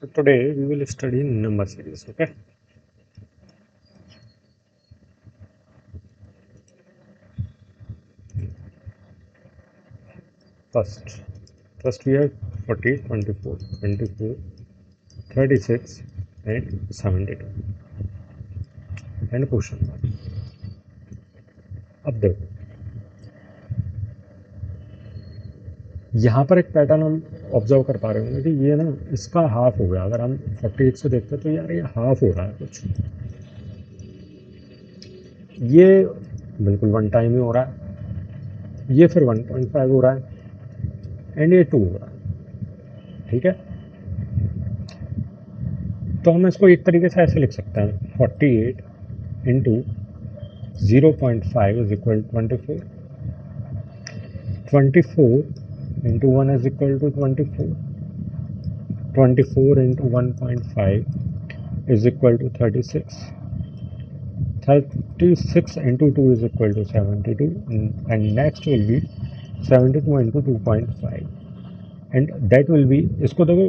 So today we will study number series. Okay. First we have 40, 24, 24, 36 and 72 and question mark. अब देखो यहाँ पर एक पैटर्न हम ऑब्जर्व कर पा रहे होंगे कि ये ना इसका हाफ हो गया। अगर हम 48 से देखते हैं तो यार ये हाफ हो रहा है कुछ, ये बिल्कुल वन टाइम ही हो रहा है, ये फिर 1.5 हो रहा है एंड ये 2 हो रहा है। ठीक है, तो हम इसको एक तरीके से ऐसे लिख सकते हैं 48 into 0.5 is equal 24, 24 into 1 is equal to 24, 24 into 1.5 is equal to 36, 36 into 2 is equal to 72, and next will be 72 into 2.5 and that will be, इसको देखो,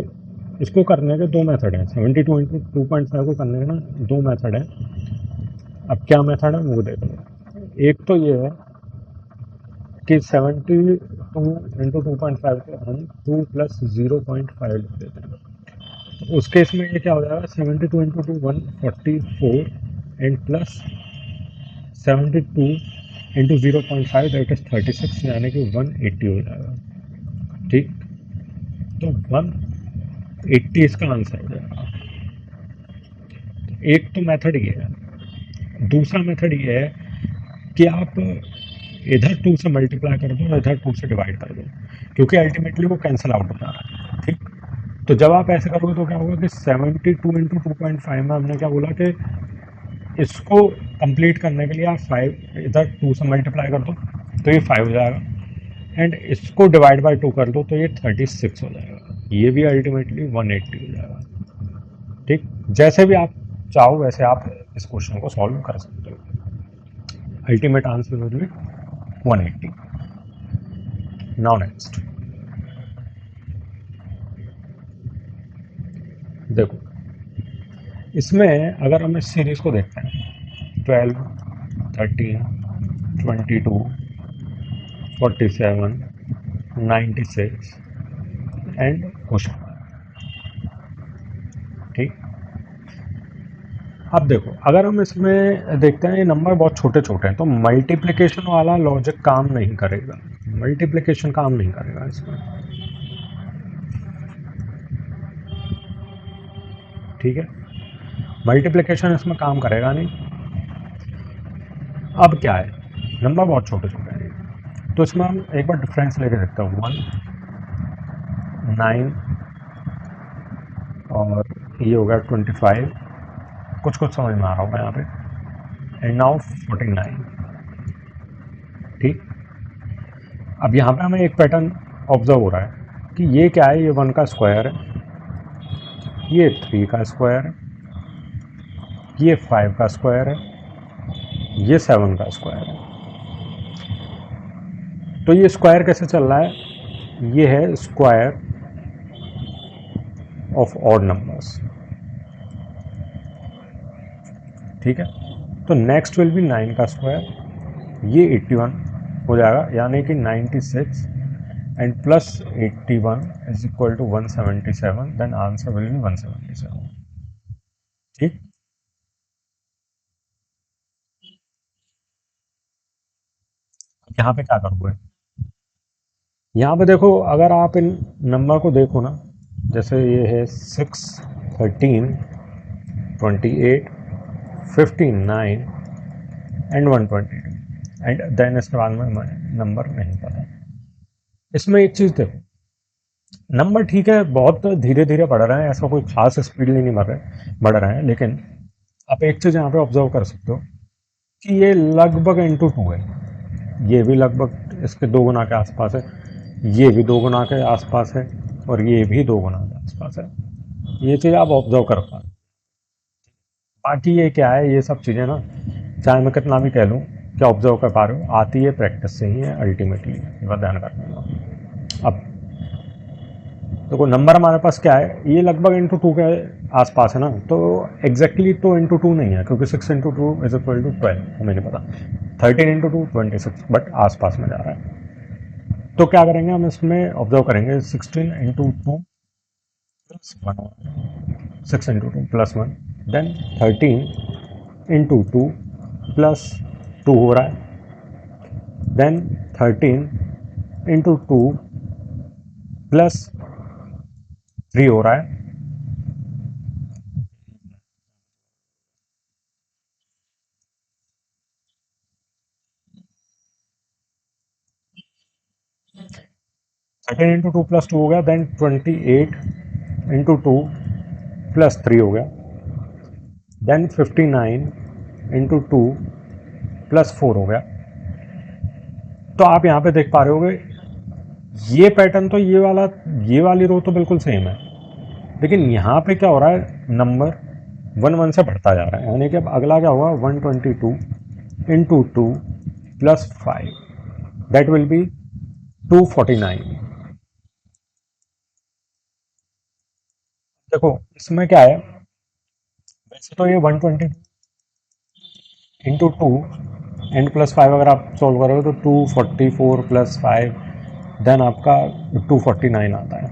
इसको करने के दो मेथड हैं। 72 इंटू 2.5 को करने के ना दो मेथड हैं। अब क्या मेथड है वो देख लो। एक तो ये है कि 72 इंटू 2.5 को हम 2 प्लस 0.5 लिख देते हैं। उस केस में ये क्या हो जाएगा, 72 into 2 144 and plus 72 into 0.5 that is 36, यानी कि 180 हो जाएगा। ठीक, तो 180 इसका आंसर हो जाएगा। एक तो मेथड ये है। दूसरा मेथड ये है कि आप इधर 2 से मल्टीप्लाई कर दो, इधर 2 से डिवाइड कर दो, क्योंकि अल्टीमेटली वो कैंसिल आउट हो जा रहा है। ठीक, तो जब आप ऐसे करोगे तो क्या होगा कि 72 इंटू 2.5 में हमने क्या बोला कि इसको कंप्लीट करने के लिए आप 5 इधर 2 से मल्टीप्लाई कर दो तो ये 5 हो जाएगा, एंड इसको डिवाइड बाय 2 कर दो तो ये 36 हो जाएगा। ये भी अल्टीमेटली 180 हो जाएगा। ठीक, जैसे भी आप चाहो वैसे आप इस क्वेश्चन को सॉल्व कर सकते हो। Ultimate answer will B 180। Now next देखो, इसमें अगर हम इस सीरीज को देखते हैं 12, 13, 22, 47, 96 एंड क्वेश्चन। ठीक, अब देखो अगर हम इसमें देखते हैं ये नंबर बहुत छोटे छोटे हैं तो मल्टीप्लिकेशन वाला लॉजिक काम नहीं करेगा। मल्टीप्लिकेशन काम नहीं करेगा इसमें। ठीक है, मल्टीप्लिकेशन इसमें काम करेगा नहीं। अब क्या है, नंबर बहुत छोटे छोटे हैं तो इसमें हम एक बार डिफरेंस लेके देखते हैं। 1, 9 और ये हो गया 25, कुछ कुछ समझ में आ रहा होगा यहाँ पे, एंड नाउ 49। ठीक, अब यहाँ पे हमें एक पैटर्न ऑब्जर्व हो रहा है कि ये क्या है, ये 1 का स्क्वायर है, ये 3 का स्क्वायर है, ये 5 का स्क्वायर है, ये 7 का स्क्वायर है। तो ये स्क्वायर कैसे चल रहा है, ये है स्क्वायर ऑफ ऑड नंबर्स। ठीक है, तो नेक्स्ट विल बी 9 का स्क्वायर, ये 81 हो जाएगा, यानी कि 96 and plus 81 is equal to 177, then answer will be 177। ठीक, यहाँ पे क्या करोगे, यहाँ पे देखो अगर आप इन नंबर को देखो ना, जैसे ये है 6, 13, 28, 59 एंड 122 एंड देन इसके बाद में नंबर नहीं पता। इसमें एक चीज़ देखो, नंबर ठीक है बहुत धीरे धीरे बढ़ रहे हैं, ऐसा कोई खास स्पीडली नहीं बढ़ रहे हैं, लेकिन आप एक चीज़ यहाँ पे ऑब्जर्व कर सकते हो कि ये लगभग इंटू 2 है, ये भी लगभग इसके 2 गुना के आसपास है, ये भी 2 गुना के आसपास है, और ये भी 2 गुना के आसपास है। ये चीज़ आप ऑब्जर्व कर पा। बाकी ये क्या है, ये सब चीज़ें ना चाहे मैं कितना भी कह लूँ क्या ऑब्जर्व कर पा रहे हो, आती है प्रैक्टिस से ही है अल्टीमेटली, ये बात ध्यान रखना। अब देखो नंबर हमारे पास क्या है, ये लगभग इंटू टू के आसपास है ना, तो एग्जैक्टली तो इंटू टू नहीं है, क्योंकि 6 into two is equal to 12, हमें नहीं पता। 13 इंटू टू 26, बट आसपास में जा रहा है। तो क्या करेंगे हम इसमें ऑब्जर्व करेंगे, 16 into two plus one, 6 into two plus one, then 13 into two plus two हो रहा है, then 13 into two plus three हो रहा है, 13 इंटू टू प्लस टू हो गया, then 28 into two plus three हो गया, then 59 into two plus four हो गया। तो आप यहाँ पे देख पा रहे होगे ये पैटर्न तो ये वाली रो तो बिल्कुल सेम है, लेकिन यहाँ पे क्या हो रहा है, नंबर वन वन से बढ़ता जा रहा है, यानी कि अब अगला क्या होगा, 122 into two plus five, that will B 249। देखो इसमें क्या है, वैसे तो ये 120 into two and plus five अगर आप सॉल्व करोगे तो 244 प्लस फाइव, देन आपका 249 आता है।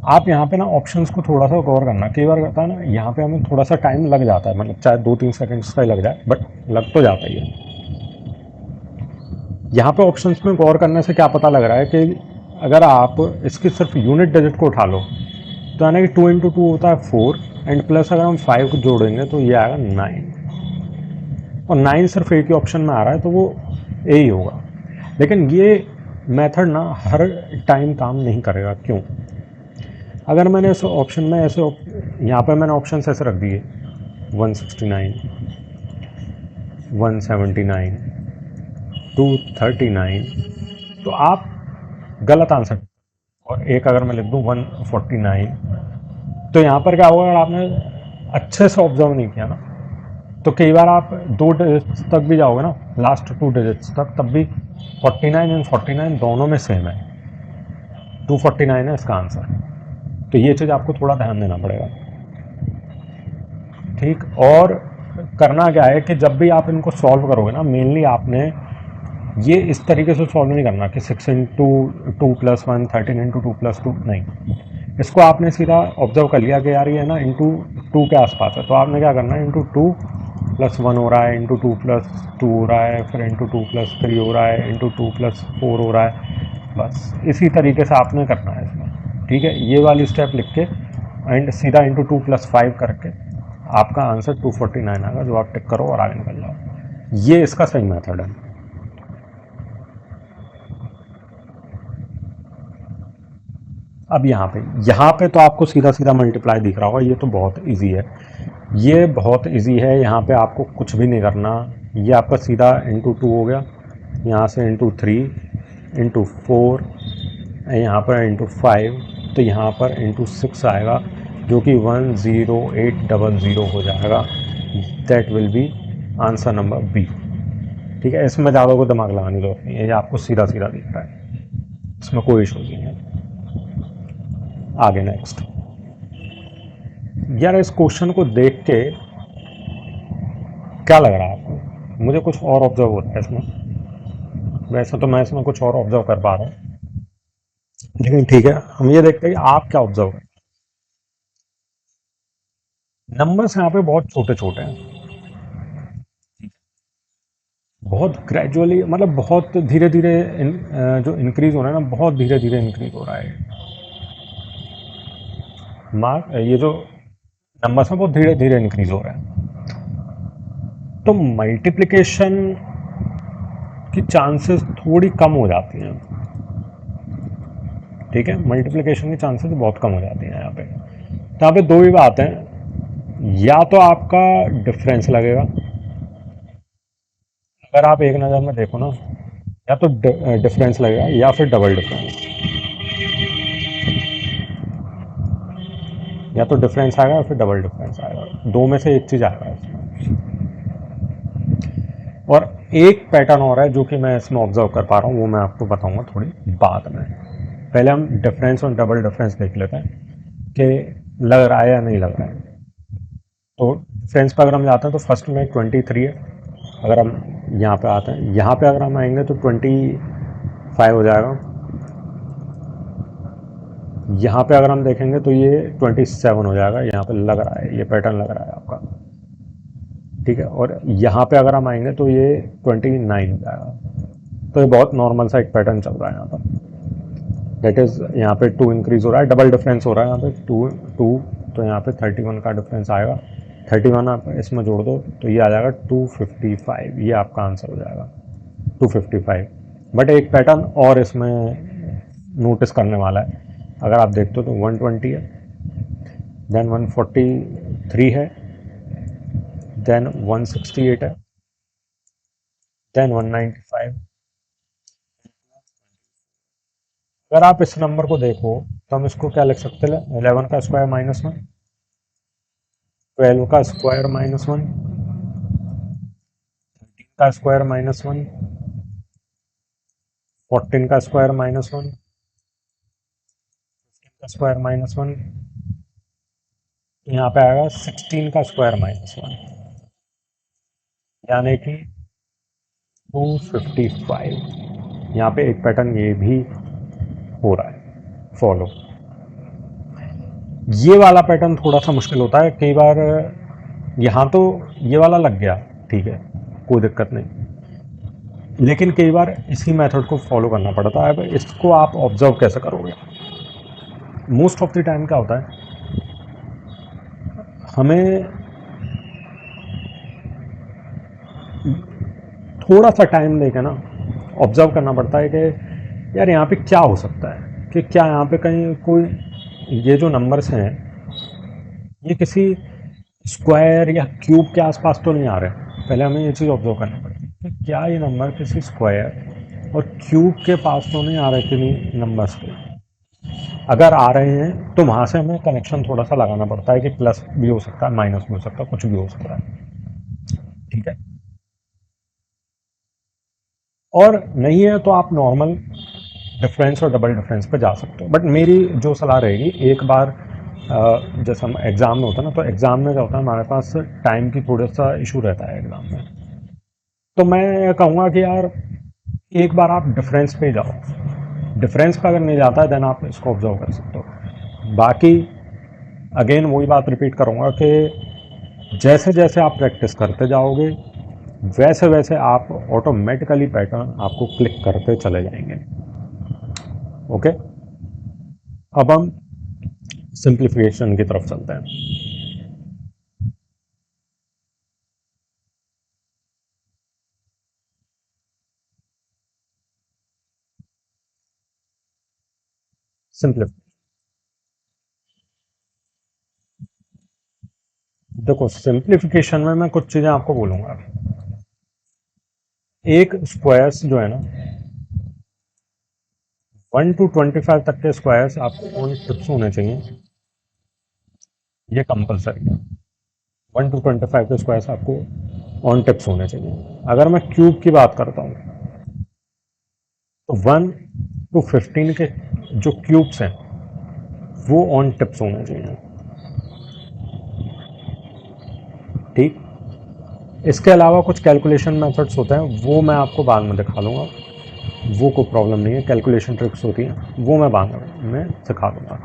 आप यहाँ पे ना ऑप्शंस को थोड़ा सा गौर करना, कई बार करता है ना, यहाँ पे हमें थोड़ा सा टाइम लग जाता है, मतलब चाहे 2-3 सेकंड्स का ही लग जाए, बट लग तो जाता ही है। यहाँ पे ऑप्शंस में गौर करने से क्या पता लग रहा है कि अगर आप इसकी सिर्फ यूनिट डिजिट को उठा लो तो यानी कि 2 इंटू टू होता है 4, एंड प्लस अगर हम 5 को जोड़ेंगे तो ये आएगा 9, और 9 सिर्फ एक ही ऑप्शन में आ रहा है तो वो ए ही होगा। लेकिन ये मेथड ना हर टाइम काम नहीं करेगा। क्यों? अगर मैंने इस ऑप्शन में ऐसे यहाँ पे मैंने ऑप्शन ऐसे रख दिए 169, 179, 239, तो आप गलत आंसर, और एक अगर मैं लिख दूँ 149, तो यहाँ पर क्या होगा, अगर आपने अच्छे से ऑब्जर्व नहीं किया ना तो कई बार आप 2 डिजिट्स तक भी जाओगे ना, लास्ट 2 डिजिट्स तक, तब भी 49 एंड 49 दोनों में सेम है, 249 है इसका आंसर। तो ये चीज़ आपको थोड़ा ध्यान देना पड़ेगा, ठीक। और करना क्या है कि जब भी आप इनको सॉल्व करोगे ना, मेनली आपने ये इस तरीके से सॉल्व नहीं करना कि 6 into two plus one, 13 into two plus to, नहीं। इसको आपने सीधा ऑब्जर्व कर लिया कि यार ये ना इंटू टू के आसपास है, तो आपने क्या करना है, इंटू टू प्लस वन हो रहा है, इंटू टू प्लस टू हो रहा है, फिर इंटू टू प्लस थ्री हो रहा है, इंटू टू प्लस फोर हो रहा है, बस इसी तरीके से आपने करना है इसमें, ठीक है। ये वाली स्टेप लिख के एंड सीधा इंटू टू प्लस फाइव करके आपका आंसर 249 आएगा, जो आप टिक करो और आगे निकल जाओ। ये इसका सही मेथड है। अब यहाँ पे तो आपको सीधा सीधा मल्टीप्लाई दिख रहा होगा, ये तो बहुत इजी है, ये बहुत इजी है। यहाँ पे आपको कुछ भी नहीं करना, ये आपका सीधा इंटू टू हो गया, यहाँ से इंटू थ्री, इंटू फोर, यहाँ पर इंटू फाइव, तो यहाँ पर इंटू सिक्स आएगा, जो कि 10800 हो जाएगा। That will be answer number B, ठीक है। इसमें ज़्यादा को दिमाग लगाने की जरूरत नहीं है, ये आपको सीधा सीधा दिख रहा है, इसमें कोई इशू नहीं है। आगे नेक्स्ट, यार इस क्वेश्चन को देख के क्या लग रहा है आपको? मुझे कुछ और ऑब्जर्व होता है इसमें, वैसे तो मैं इसमें कुछ और ऑब्जर्व कर पा रहा हूँ, लेकिन ठीक है, हम ये देखते हैं कि आप क्या ऑब्जर्व करें। नंबर्स यहाँ पे बहुत छोटे छोटे हैं, बहुत ग्रेजुअली, मतलब बहुत धीरे धीरे जो इंक्रीज हो रहा है ना, बहुत धीरे धीरे इंक्रीज हो रहा है। मार्क ये जो नंबर्स हैं बहुत धीरे धीरे इंक्रीज हो रहे हैं, तो मल्टीप्लिकेशन की चांसेस थोड़ी कम हो जाती हैं, ठीक है। मल्टीप्लिकेशन की चांसेस बहुत कम हो जाती हैं यहाँ पे। तो यहाँ पे दो ही बात हैं, या तो आपका डिफरेंस लगेगा, अगर आप एक नज़र में देखो ना, या तो डिफरेंस लगेगा या फिर डबल डिफरेंस, या तो डिफरेंस आएगा या फिर डबल डिफरेंस आएगा, दो में से एक चीज़ आएगा इसमें। और एक पैटर्न और है जो कि मैं इसमें ऑब्जर्व कर पा रहा हूँ, वो मैं आपको बताऊंगा थोड़ी बाद में। पहले हम डिफरेंस और डबल डिफरेंस देख लेते हैं कि लग रहा है या नहीं लग रहा है। तो डिफरेंस पर अगर हम जाते हैं तो फर्स्ट में 23 है। अगर हम यहाँ पे आते हैं, यहाँ पे अगर हम आएंगे तो 25 हो जाएगा। यहाँ पे अगर हम देखेंगे तो ये 27 हो जाएगा। यहाँ पे लग रहा है, ये पैटर्न लग रहा है आपका, ठीक है। और यहाँ पे अगर हम आएंगे तो ये 29 हो जाएगा। तो ये बहुत नॉर्मल सा एक पैटर्न चल रहा है यहाँ पर। दैट इज़ यहाँ पे 2 इंक्रीज हो रहा है, डबल डिफरेंस हो रहा है यहाँ पे 2 तो यहाँ पे 31 का डिफरेंस आएगा। 31 आप इसमें जोड़ दो तो ये आ जाएगा 255। ये आपका आंसर हो जाएगा 255। बट एक पैटर्न और इसमें नोटिस करने वाला है। अगर आप देखते हो तो 120 है, देन 143 है, देन 168 है, देन 195। अगर आप इस नंबर को देखो तो हम इसको क्या लिख सकते हैं, 11 का स्क्वायर -1, 12 का स्क्वायर -1, 13 का स्क्वायर -1, 14 का स्क्वायर -1, 15 का स्क्वायर -1, यहाँ पे आएगा 16 का स्क्वायर -1, यानी कि 255। यहाँ पे एक पैटर्न ये भी हो रहा है फॉलो। ये वाला पैटर्न थोड़ा सा मुश्किल होता है कई बार। यहाँ तो ये वाला लग गया, ठीक है, कोई दिक्कत नहीं, लेकिन कई बार इसी मेथड को फॉलो करना पड़ता है। अब इसको आप ऑब्जर्व कैसे करोगे? मोस्ट ऑफ द टाइम क्या होता है, हमें थोड़ा सा टाइम देके ना ऑब्जर्व करना पड़ता है कि यार यहाँ पे क्या हो सकता है, कि क्या यहाँ पे कहीं कोई ये जो नंबर्स हैं ये किसी स्क्वायर या क्यूब के आसपास तो नहीं आ रहे। पहले हमें ये चीज़ ऑब्जर्व करनी पड़ती है कि क्या ये नंबर किसी स्क्वायर और क्यूब के पास तो नहीं आ रहे किन्हीं नंबर्स के। अगर आ रहे हैं तो वहाँ से हमें कनेक्शन थोड़ा सा लगाना पड़ता है कि प्लस भी हो सकता है, माइनस भी हो सकता है, कुछ भी हो सकता है, ठीक है। और नहीं है तो आप नॉर्मल डिफरेंस और डबल डिफरेंस पे जा सकते हो। बट मेरी जो सलाह रहेगी, एक बार जैसे हम एग्ज़ाम में होता है ना, तो एग्ज़ाम में क्या होता है, हमारे पास टाइम की थोड़ा सा इशू रहता है एग्ज़ाम में। तो मैं कहूँगा कि यार एक बार आप डिफरेंस पे जाओ। डिफरेंस पे अगर नहीं जाता है देन आप इसको ऑब्जर्व कर सकते हो। बाकी अगेन वही बात रिपीट करूँगा कि जैसे जैसे आप प्रैक्टिस करते जाओगे वैसे वैसे आप ऑटोमेटिकली पैटर्न आपको क्लिक करते चले जाएंगे। ओके, अब हम सिंप्लीफिकेशन की तरफ चलते हैं। सिंप्लीफिकेशन, देखो सिंप्लीफिकेशन में मैं कुछ चीज़ें आपको बोलूँगा। एक स्क्वायर्स जो है ना, 1 to 25 तक के स्क्वायर्स आपको ऑन टिप्स होने चाहिए, ये कंपलसरी है। 1 to 25 के स्क्वायर्स आपको ऑन टिप्स होने चाहिए। अगर मैं क्यूब की बात करता हूँ तो 1 to 15 के जो क्यूब्स हैं वो ऑन टिप्स होने चाहिए, ठीक। इसके अलावा कुछ कैलकुलेशन मेथड्स होते हैं, वो मैं आपको बाद में दिखा दूंगा, वो कोई प्रॉब्लम नहीं है। कैलकुलेशन ट्रिक्स होती हैं वो मैं बाद में सिखा दूंगा,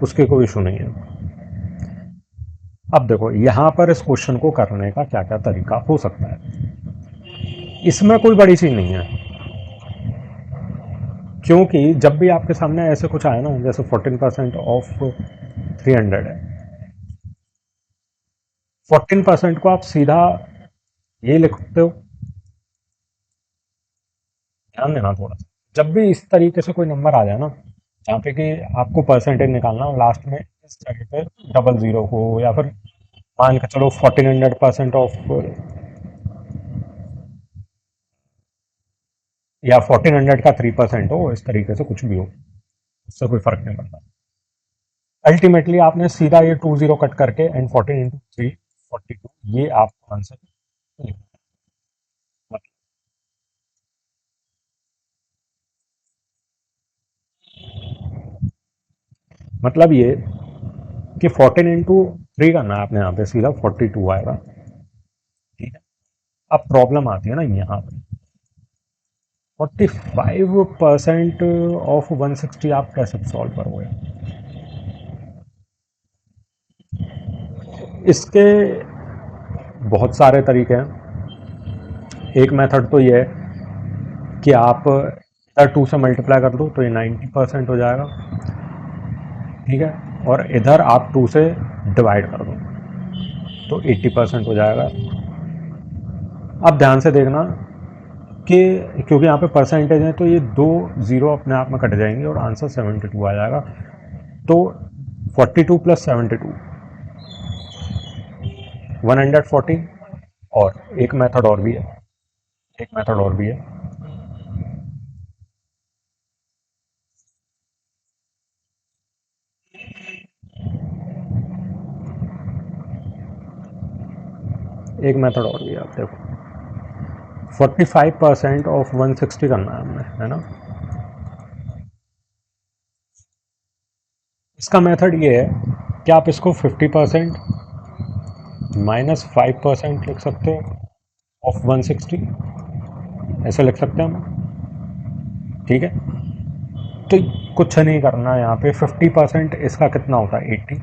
उसके कोई इशू नहीं है। अब देखो यहाँ पर इस क्वेश्चन को करने का क्या क्या तरीका हो सकता है, इसमें कोई बड़ी चीज़ नहीं है। क्योंकि जब भी आपके सामने ऐसे कुछ आए ना, जैसे 14% ऑफ 300 है, 14% को आप सीधा ये लिखते हो, ध्यान देना थोड़ा सा। जब भी इस तरीके से कोई नंबर आ जाए ना जहाँ पे कि आपको परसेंटेज निकालना हो, लास्ट में इस जगह पे डबल जीरो हो, या फिर मान के चलो 1400% ऑफ, या 1400 का 3% हो, इस तरीके से कुछ भी हो, उससे कोई फर्क नहीं पड़ता। अल्टीमेटली आपने सीधा ये 20 कट करके एंड 14 × 3 42, ये आपका आंसर लिखना मतलब ये कि 14 × 3 करना है आपने, यहाँ पे सीधा 42 आएगा। ठीक है, अब प्रॉब्लम आती है ना यहाँ पे, 45% ऑफ 160 आप कैसे सॉल्व करोगे? इसके बहुत सारे तरीके हैं। एक मेथड तो ये है कि आप इधर 2 से मल्टीप्लाई कर दो तो ये 90% हो जाएगा। ठीक है, और इधर आप 2 से डिवाइड कर दो तो 80% हो जाएगा। अब ध्यान से देखना कि क्योंकि यहाँ पे परसेंटेज है तो ये 2 ज़ीरो अपने आप में कट जाएंगे और आंसर 72 आ जाएगा। तो 42 + 72 114। और एक मेथड और भी है, एक मेथड और भी है। एक मेथड और भी है, आप देखो 45% ऑफ 160 करना है हमने, है ना। इसका मेथड ये है कि आप इसको 50% -5% लिख सकते हो ऑफ 160, ऐसे लिख सकते हैं हम। ठीक है, तो कुछ नहीं करना है यहाँ पे। 50% इसका कितना होता है? 80।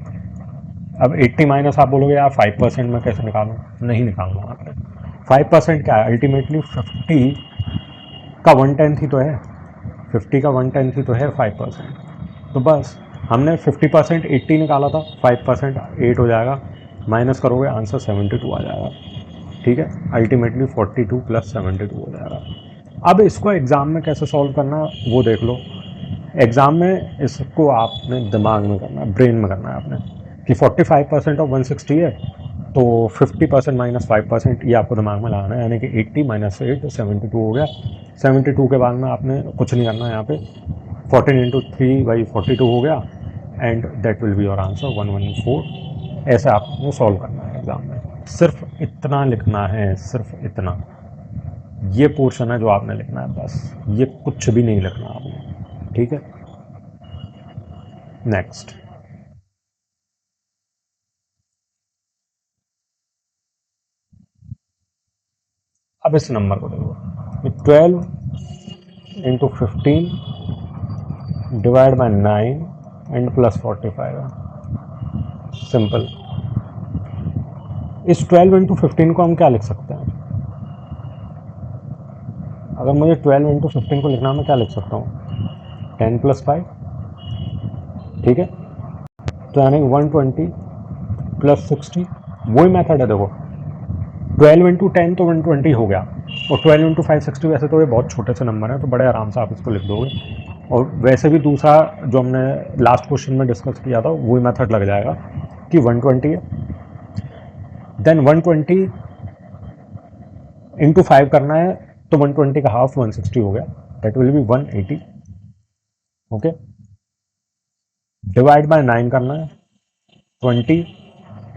अब 80 माइनस आप बोलोगे यार 5% में कैसे निकालूं? नहीं निकालना आपने। 5% क्या है? अल्टीमेटली 50 का 1/10 ही तो है, 50 का 1/10 ही तो है 5%। तो बस हमने 50% 80 निकाला था, 5% 8 हो जाएगा, माइनस करोगे आंसर 72 आ जाएगा। ठीक है, अल्टीमेटली 42 + 72 हो जाएगा। अब इसको एग्ज़ाम में कैसे सॉल्व करना है वो देख लो। एग्ज़ाम में इसको आपने दिमाग में करना है, ब्रेन में करना है आपने, कि 45% ऑफ 160 है तो 50% -5% ये आपको दिमाग में लगाना है, यानी कि 80 - 8 72 हो गया। 72 के बाद में आपने कुछ नहीं करना है यहाँ पे, 14 × 3/42 हो गया and that will be your answer 114। ऐसे आपको सॉल्व करना है एग्ज़ाम में। सिर्फ इतना लिखना है, सिर्फ इतना, ये पोर्शन है जो आपने लिखना है बस, ये कुछ भी नहीं लिखना आपने। ठीक है, नेक्स्ट। अब इस नंबर को देखो, 12 × 15 डिवाइड बाय 9 एंड +45 है। सिंपल। इस 12 × 15 को हम क्या लिख सकते हैं? अगर मुझे 12 × 15 को लिखना है, मैं क्या लिख सकता हूँ? 10 + 5। ठीक है, तो यानी 120 + 60। वही मेथड है देखो, 12 × 10 तो 120 हो गया, और 12 × 5 60। वैसे तो ये बहुत छोटे से नंबर है तो बड़े आराम से आप इसको लिख दोगे। और वैसे भी दूसरा जो हमने लास्ट क्वेश्चन में डिस्कस किया था वही मेथड लग जाएगा कि 120 है, देन 120 × 5 करना है तो 120 का हाफ 160 हो गया, that will B 180। Okay, divide by 9 करना है, 20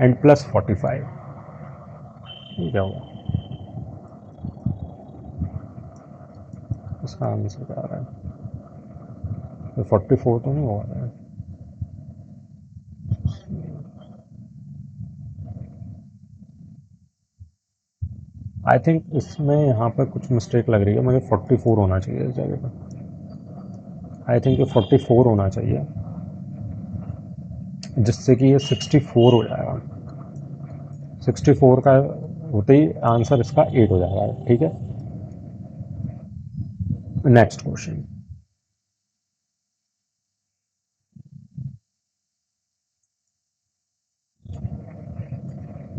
एंड +45। क्या होगा इसका आंसर? क्या आ रहा है? 44 तो नहीं होगा? आई थिंक इसमें यहाँ पर कुछ मिस्टेक लग रही है, मुझे 44 होना चाहिए इस जगह पर। आई थिंक ये 44 होना चाहिए, जिससे कि ये 64 हो जाएगा। 64 का होते ही आंसर इसका 8 हो जाएगा। ठीक है, नेक्स्ट क्वेश्चन।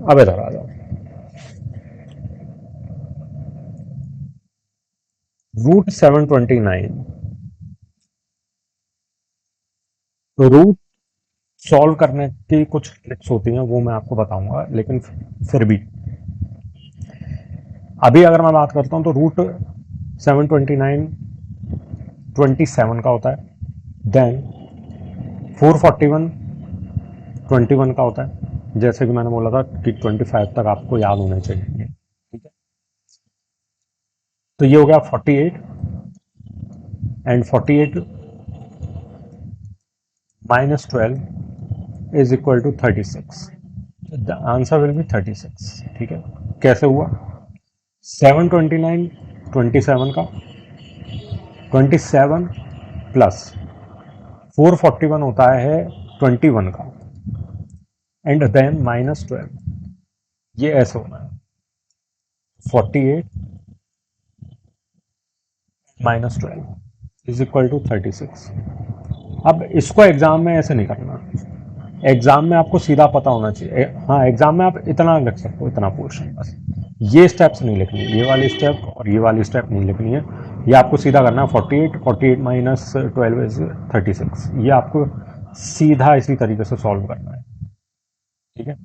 अब इधर आ जाओ, √729। तो रूट सॉल्व करने की कुछ ट्रिक्स होती हैं, वो मैं आपको बताऊंगा, लेकिन फिर भी अभी अगर मैं बात करता हूँ तो √729 27 का होता है, देन 441 21 का होता है। जैसे कि मैंने बोला था कि 25 तक आपको याद होने चाहिए। ठीक है, तो ये हो गया 48 and 48 -12 is equal to 36। The answer will be 36। ठीक है, कैसे हुआ? 729 27 का, 27 प्लस 441 होता है 21 का, एंड देन -12। ये ऐसे होना है 48 -12 इज इक्वल टू 36। अब इसको एग्जाम में ऐसे नहीं करना, एग्जाम में आपको सीधा पता होना चाहिए। हाँ, एग्जाम में आप इतना लिख सकते हो, इतना पोर्शन बस। ये स्टेप्स नहीं लिखनी, ये वाली स्टेप और ये वाली स्टेप नहीं लिखनी है। ये आपको सीधा करना है 48 माइनस 12 इज 36। ये आपको सीधा इसी तरीके से सॉल्व करना है। ठीक है,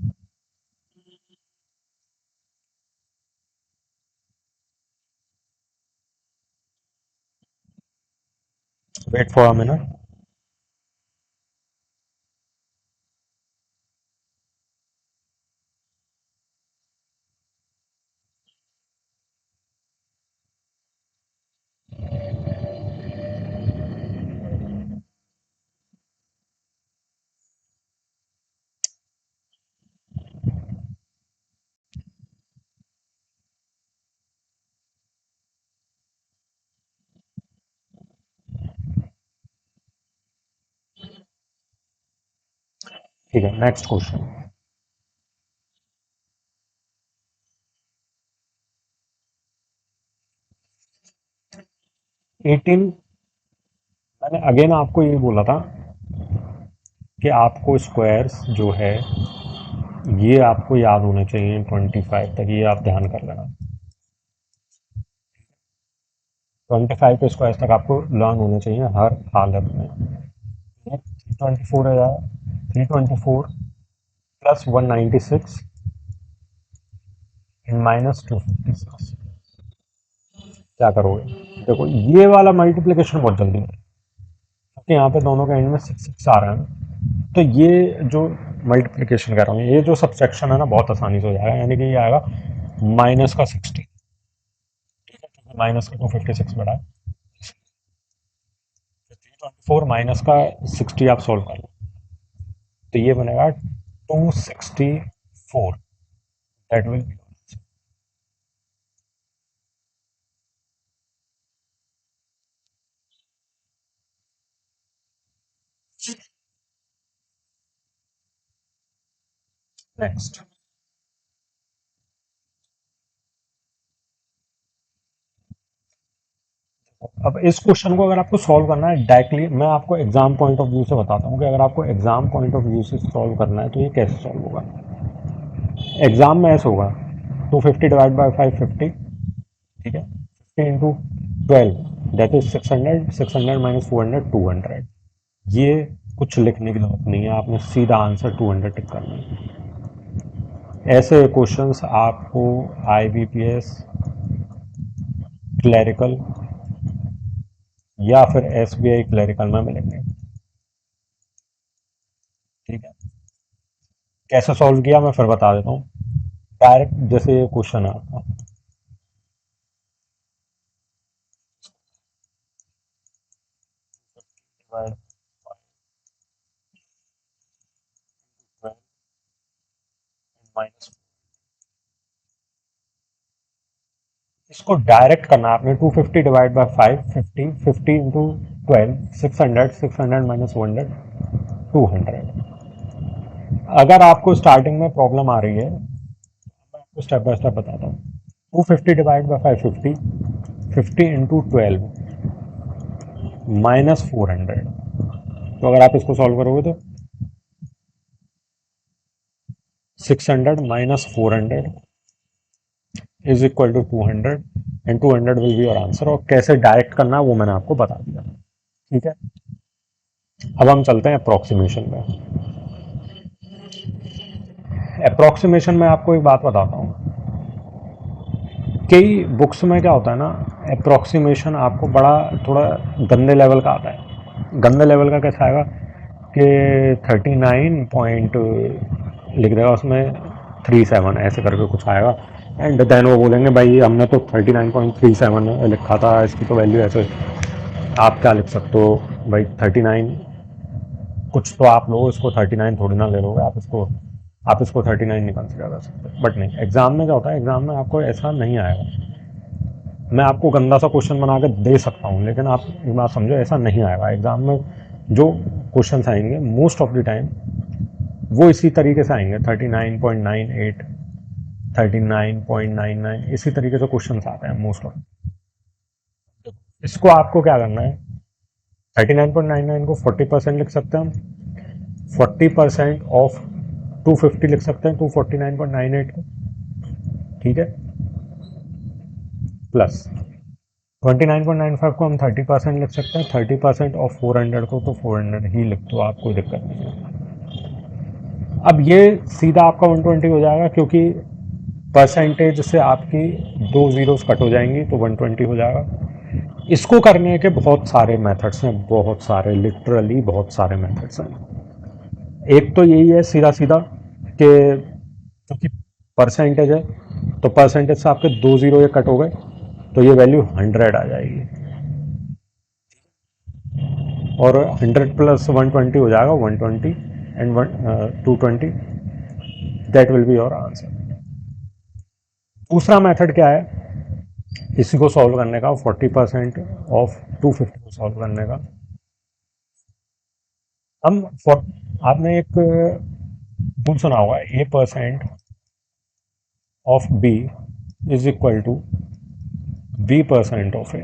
वेट फॉर अ मिनट। ठीक है, नेक्स्ट क्वेश्चन। 18, मैंने अगेन आपको ये बोला था कि आपको स्क्वायर्स जो है ये आपको याद होने चाहिए 25 तक, ये आप ध्यान कर लेना। 25 के स्क्वायर्स तक आपको लर्न होने चाहिए हर हालत में। 324 है यार, 324 प्लस 196 माइनस 256। क्या करोगे? देखो, ये वाला मल्टीप्लिकेशन बहुत जल्दी है क्योंकि यहाँ पे दोनों के एंड में 6 आ रहा है ना। तो ये जो मल्टीप्लिकेशन कर रहा हूँ, ये जो सब्सट्रैक्शन है ना, बहुत आसानी से हो जाएगा। यानी कि ये आएगा माइनस का 60, माइनस का 256 बड़ा है। 324 माइनस का 60 आप सोल्व कर लो तो ये बनेगा 264। That will B next. अब इस क्वेश्चन को अगर आपको सॉल्व करना है डायरेक्टली, मैं आपको एग्जाम पॉइंट ऑफ व्यू से बताता हूँ कि अगर आपको एग्जाम पॉइंट ऑफ व्यू से सॉल्व करना है तो ये कैसे सॉल्व होगा। एग्जाम में ऐसा होगा 250 डिवाइड बाई 550। ठीक है, 50 इंटू 12 दैट इज 600, 600 माइनस 400 200। ये कुछ लिखने की जरूरत नहीं है, आपने सीधा आंसर 200 टिक करना है। ऐसे क्वेश्चंस आपको IBPS, क्लरिकल या फिर SBI क्लरिकल में मिलेंगे। ठीक है, कैसे सॉल्व किया मैं फिर बता देता हूँ। डायरेक्ट जैसे ये क्वेश्चन है आपका, माइनस, इसको डायरेक्ट करना है आपने। 250 डिवाइड बाय 550, 50 इंटू 12, 600, 600 माइनस 100 200। अगर आपको स्टार्टिंग में प्रॉब्लम आ रही है, मैं आपको स्टेप बाय स्टेप बताता हूँ। 250 डिवाइड बाय 550, 50 इंटू 12 माइनस 400। तो अगर आप इसको सॉल्व करोगे तो 600 minus 400 is equal to 200 and 200 will be your answer. और कैसे डायरेक्ट करना है वो मैंने आपको बता दिया। ठीक है, अब हम चलते हैं अप्रोक्सीमेशन में। अप्रोक्सीमेशन में आपको एक बात बताता हूँ, कई बुक्स में क्या होता है ना, अप्रोक्सीमेशन आपको बड़ा थोड़ा गंदे लेवल का आता है। गंदे लेवल का कैसा आएगा कि 39 पॉइंट लिख देगा उसमें 37 ऐसे करके कुछ आएगा, एंड देन वो बोलेंगे भाई हमने तो 39.37 लिखा था, इसकी तो वैल्यू ऐसे। आप क्या लिख सकते हो भाई, 39 कुछ तो आप लोग इसको 39 थोड़ी ना ले लोगे, आप इसको 39 नहीं कंसिडर कर सकते। बट नहीं, एग्जाम में क्या होता है, एग्जाम में आपको ऐसा नहीं आएगा। मैं आपको गंदा सा क्वेश्चन बना के दे सकता हूँ, लेकिन आप एक बात समझो, ऐसा नहीं आएगा एग्जाम में। जो क्वेश्चन आएंगे मोस्ट ऑफ द टाइम वो इसी तरीके से आएंगे, 39.98, 39.99, इसी तरीके से क्वेश्चन आते हैं मोस्ट ऑफ। इसको आपको क्या करना है, 39.99 को 40% लिख सकते हैं हम, 40% ऑफ 250 लिख सकते हैं 249.98 को, ठीक है, प्लस 29.95 को हम 30% लिख सकते हैं, 30% ऑफ 400 को तो 400 ही लिख दो, आप कोई दिक्कत नहीं है। अब ये सीधा आपका 120 हो जाएगा, क्योंकि परसेंटेज से आपकी 2 जीरोस कट हो जाएंगी तो 120 हो जाएगा। इसको करने के बहुत सारे मेथड्स हैं, बहुत सारे, लिटरली बहुत सारे मेथड्स हैं। एक तो यही है सीधा सीधा कि क्योंकि परसेंटेज है तो परसेंटेज से आपके 2 जीरो ये कट हो गए तो ये वैल्यू 100 आ जाएगी, और 100 प्लस 120 हो जाएगा 120 and 220, that will be your answer. दूसरा मेथड क्या है इसी को सॉल्व करने का, 40% ऑफ 250 को सॉल्व करने का। हम आपने एक रूल सुना होगा, A% of B is equal to B% of A।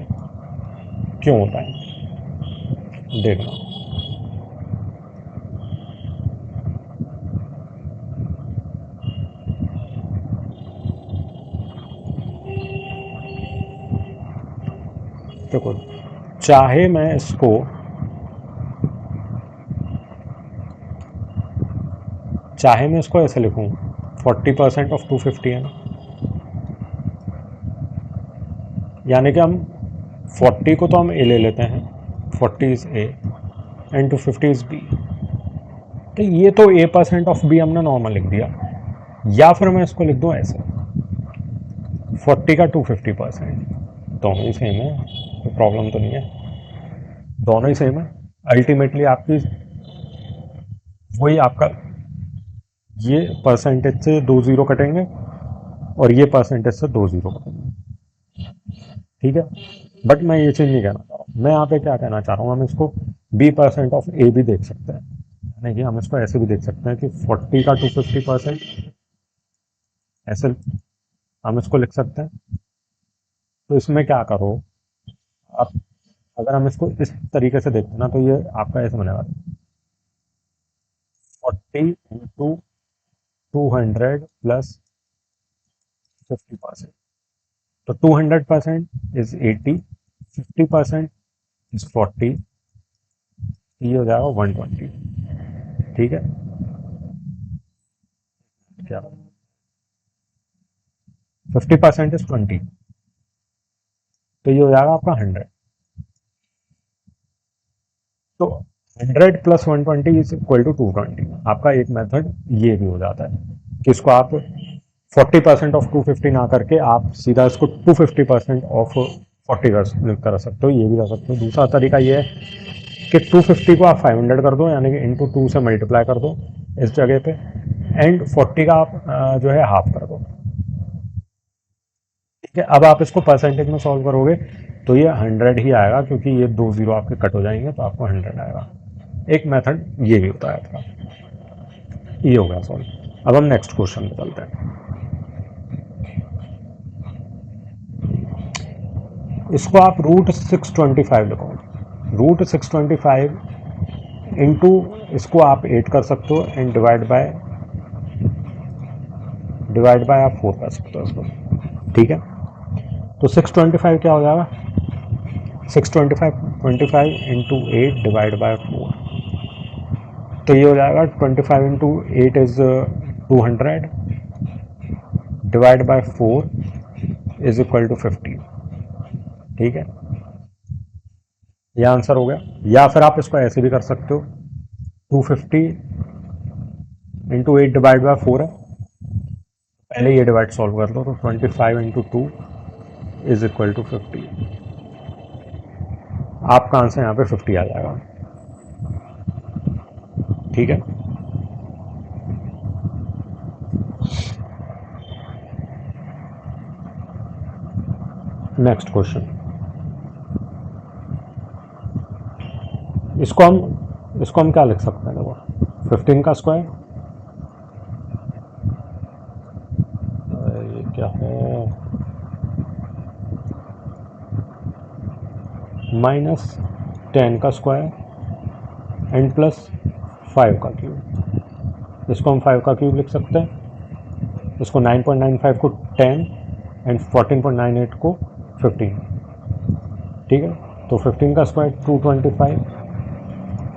क्यों होता है देखना। देखो, चाहे मैं इसको ऐसे लिखूं, 40% ऑफ 250 है ना, यानी कि हम 40 को तो हम ए ले लेते हैं, 40 is A and 250 is B. तो ये तो A% ऑफ बी हमने नॉर्मल लिख दिया, या फिर मैं इसको लिख दूं ऐसे, 40 का 250%, दोनों ही सेम है, कोई प्रॉब्लम तो नहीं है, दोनों ही सेम है। अल्टीमेटली आपकी वही आपका, ये परसेंटेज से 2 जीरो कटेंगे और ये परसेंटेज से 2 जीरो कटेंगे, ठीक है। बट मैं ये चीज़ नहीं कहना चाह रहा हूँ, मैं यहाँ पे क्या कहना चाह रहा हूँ, हम इसको B% ऑफ ए भी देख सकते हैं, यानी कि हम इसको ऐसे भी देख सकते हैं कि 40 का 250%, ऐसे हम इसको लिख सकते हैं। तो इसमें क्या करो आप, अगर हम इसको इस तरीके से देखते हैं ना, तो ये आपका ऐसे बनेगा, 40 इंटू 200 प्लस 50%, तो 200% इज 80, 50% इज 40, ये हो जाएगा 120, ठीक है। क्या 50% इज 20, तो ये हो जाएगा आपका 100। तो 100 प्लस 120 इज इक्वल टू 220। आपका एक मेथड ये भी हो जाता है कि इसको आप 40% ऑफ 250 ना करके आप सीधा इसको 250% ऑफ 40 कर सकते हो, ये भी कर सकते हो। दूसरा तरीका ये है कि 250 को आप 500 कर दो, यानी कि इंटू 2 से मल्टीप्लाई कर दो इस जगह पे, एंड 40 का आप जो है हाफ कर दो, ठीक है। अब आप इसको परसेंटेज में सॉल्व करोगे तो ये 100 ही आएगा, क्योंकि ये 2 जीरो आपके कट हो जाएंगे तो आपको 100 आएगा। एक मेथड ये भी होता है आपका, ये हो गया सॉल्व। अब हम नेक्स्ट क्वेश्चन पे चलते हैं। इसको आप √625 लिखो, √625 इंटू इसको आप 8 कर सकते हो एंड डिवाइड बाय आप 4 कर सकते हो इसको, ठीक है। तो 625 क्या हो जाएगा, 625 इंटू 8 डिवाइड बाय 4, तो ये हो जाएगा 25 into 8 is 200 divide by 4 is equal to 50, ठीक है। ये आंसर हो गया। या फिर आप इसको ऐसे भी कर सकते हो, 250 इंटू 8 डिवाइड बाय 4 है, पहले ये डिवाइड सॉल्व कर लो, तो 25 इंटू 2 इज इक्वल टू 50, आपका आंसर यहाँ पे 50 आ जाएगा। ठीक है। नेक्स्ट क्वेश्चन, इसको हम क्या लिख सकते हैं? देखो 15 का स्क्वायर, ये क्या है, माइनस 10 का स्क्वायर एंड प्लस 5 का क्यूब। इसको हम 5 का क्यूब लिख सकते हैं। इसको 9.95 को 10 एंड 14.98 को 15। ठीक है, तो 15 का स्क्वायर 225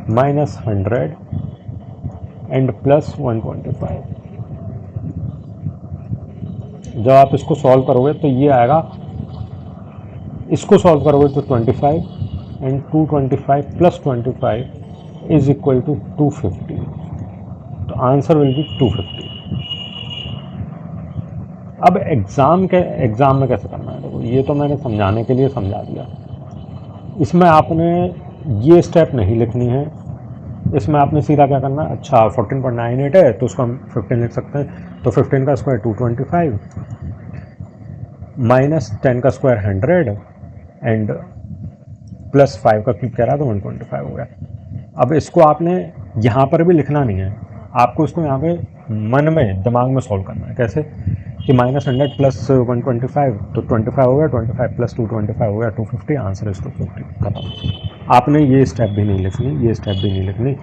माइनस 100 एंड प्लस 125। जब आप इसको सॉल्व करोगे तो ये आएगा, इसको सॉल्व करोगे तो 25 and 225 plus 25 is equal to 250। तो आंसर विल बी 250। अब एग्ज़ाम में कैसे करना है, देखो ये तो मैंने समझाने के लिए समझा दिया। इसमें आपने ये स्टेप नहीं लिखनी है। इसमें आपने सीधा क्या करना है, अच्छा 14.98 है तो उसको हम 15 लिख सकते हैं। तो 15 का स्क्वायर 225 माइनस 10 का स्क्वायर 100 एंड प्लस 5 का क्यूब कह रहा है तो 125 हो गया। अब इसको आपने यहाँ पर भी लिखना नहीं है, आपको इसको यहाँ पे मन में दिमाग में सॉल्व करना है। कैसे कि -100 प्लस 125 तो 25 हो गया, 25 प्लस 225 हो गया 250, आंसर इज 250, खत्म। आपने ये स्टेप भी नहीं लिखनी, ये स्टेप भी नहीं लिखनी।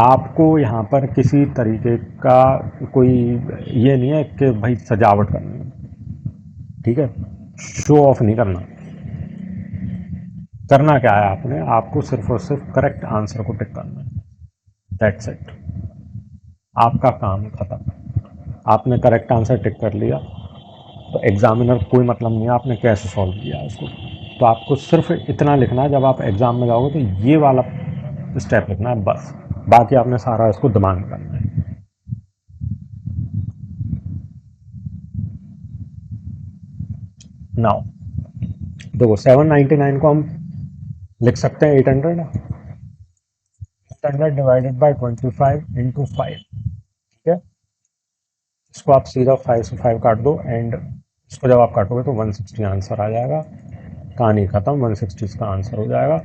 आपको यहाँ पर किसी तरीके का कोई ये नहीं है कि भाई सजावट करनी है, ठीक है, शो ऑफ नहीं करना। करना क्या है, आपको सिर्फ और सिर्फ करेक्ट आंसर को टिक करना है, दैट्स इट। आपका काम खत्म। आपने करेक्ट आंसर टिक कर लिया तो एग्जामिनर कोई मतलब नहीं है आपने कैसे सॉल्व किया उसको। तो आपको सिर्फ इतना लिखना है, जब आप एग्जाम में जाओगे तो ये वाला स्टेप लिखना है बस, बाकी आपने सारा इसको दिमाग में करना है। नाउ देखो 799 को हम लिख सकते हैं 800, 800 डिवाइडेड बाई 25 इंटू 5। ठीक है, इसको आप सीधा 5 से 5 काट दो एंड इसको जब आप काटोगे तो 160 आंसर आ जाएगा। कहानी खत्म, 160 इसका आंसर हो जाएगा।